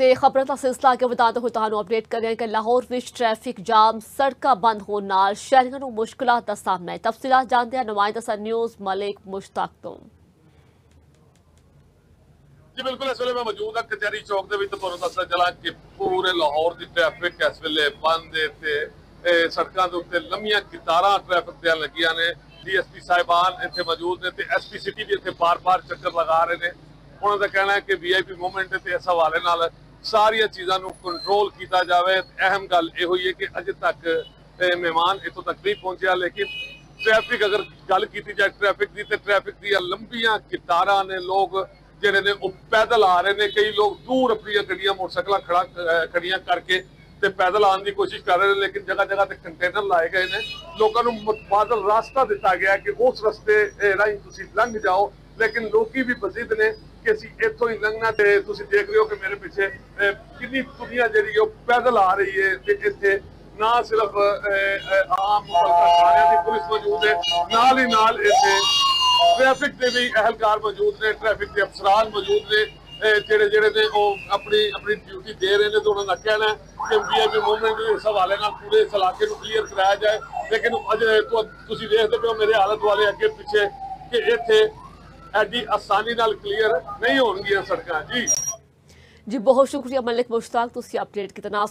ਤੇ खबर का सिलसिला अगे ਵਧਾਉਂਦੇ ਹੋਏ ਤੁਹਾਨੂੰ ਅਪਡੇਟ ਕਰ ਰਹੇ ਹਾਂ ਕਿ ਲਾਹੌਰ ਵਿੱਚ ਟ੍ਰੈਫਿਕ ਜਾਮ ਸੜਕਾਂ ਬੰਦ ਹੋਣ ਨਾਲ ਸ਼ਹਿਰੀਆਂ ਨੂੰ ਮੁਸ਼ਕਲਾਂ ਦਾ ਸਾਹਮਣਾ ਹੈ। ਤਫਸੀਲਾਤ ਜਾਣਦੇ ਹਾਂ ਨੁਮਾਇੰਦਾ ਸਰ ਨਿਊਜ਼ ਮਲਿਕ ਮੁਸ਼ਤਾਕ ਤੋਂ। जी बिल्कुल इस वे मैं मौजूद हाँ कचहरी चौक के तुहानू दसना चला कि पूरे लाहौर की ट्रैफिक इस वे बंद है। सड़कों के उत्ते लंबियां कतारां ट्रैफिक दियां लगियां ने। DSP साहिबान इत्थे मौजूद ने ते SP सिटी भी इत्थे बार-बार चक्कर लगा रहे हैं। उन्हों का कहना है कि VIP मूवमेंट ते इस हवाले नाल सारिया चीज़ों को कंट्रोल किया जाए। अहम गल यह हुई है कि अजे तक मेहमान इतों तक नहीं पहुंचा, लेकिन ट्रैफिक अगर गल की जाए ट्रैफिक की तो ट्रैफिक दी लंबियां कतारां ने। लोग ਜਿਹੜੇ ਨੇ ਉਹ ਪੈਦਲ ਆ ਰਹੇ ਨੇ, ਕਈ ਲੋਕ ਦੂਰ ਆਪਣੀਆਂ ਗੱਡੀਆਂ ਮੋਟਰਸਾਈਕਲਾਂ ਖੜੀਆਂ ਕਰਕੇ ਤੇ ਪੈਦਲ ਆਉਣ ਦੀ ਕੋਸ਼ਿਸ਼ ਕਰ ਰਹੇ ਨੇ, ਲੇਕਿਨ ਜਗ੍ਹਾ ਜਗ੍ਹਾ ਤੇ ਕੰਟੇਨਰ ਲਾਏ ਗਏ ਨੇ। ਲੋਕਾਂ ਨੂੰ ਮੁਤਬਾਦਲ ਰਸਤਾ ਦਿੱਤਾ ਗਿਆ ਕਿ ਉਸ ਰਸਤੇ ਰਾਹੀਂ ਤੁਸੀਂ ਲੰਘ ਜਾਓ, ਲੇਕਿਨ ਲੋਕੀ ਵੀ ਬਜ਼ਿੱਦ ਨੇ ਕਿ ਅਸੀਂ ਇੱਥੋਂ ਹੀ ਲੰਘਣਾ। ਤੇ ਤੁਸੀਂ ਦੇਖ ਰਹੇ ਹੋ ਕਿ ਮੇਰੇ ਪਿੱਛੇ ਕਿੰਨੀ ਦੁਨੀਆ ਜਿਹੜੀ ਉਹ ਪੈਦਲ ਆ ਰਹੀ ਹੈ ਤੇ ਇੱਥੇ ਨਾ ਸਿਰਫ ਆਮ ਥਾਣਿਆਂ ਦੀ ਪੁਲਿਸ ਮੌਜੂਦ ਹੈ, ਨਾਲ ਹੀ ਨਾਲ ਇੱਥੇ ट्रैफिक के भी एहलकार मौजूद ने, ट्रैफिक के अफसरान मौजूद ने जेड़े ने अपनी ड्यूटी दे रहे हैं। तो उन्होंने कहना है कि VIP मूवमेंट इस हवाले पूरे इस इलाके को क्लीयर कराया जाए, लेकिन अजे तुसीं देखदे पे हो मेरे हालत वाले अगे पिछे कि इत्थे एडी आसानी नाल क्लीयर नहीं होणगियां सड़कां। जी बहुत शुक्रिया मलिक मुश्ताक, तुसीं अपडेट कितना।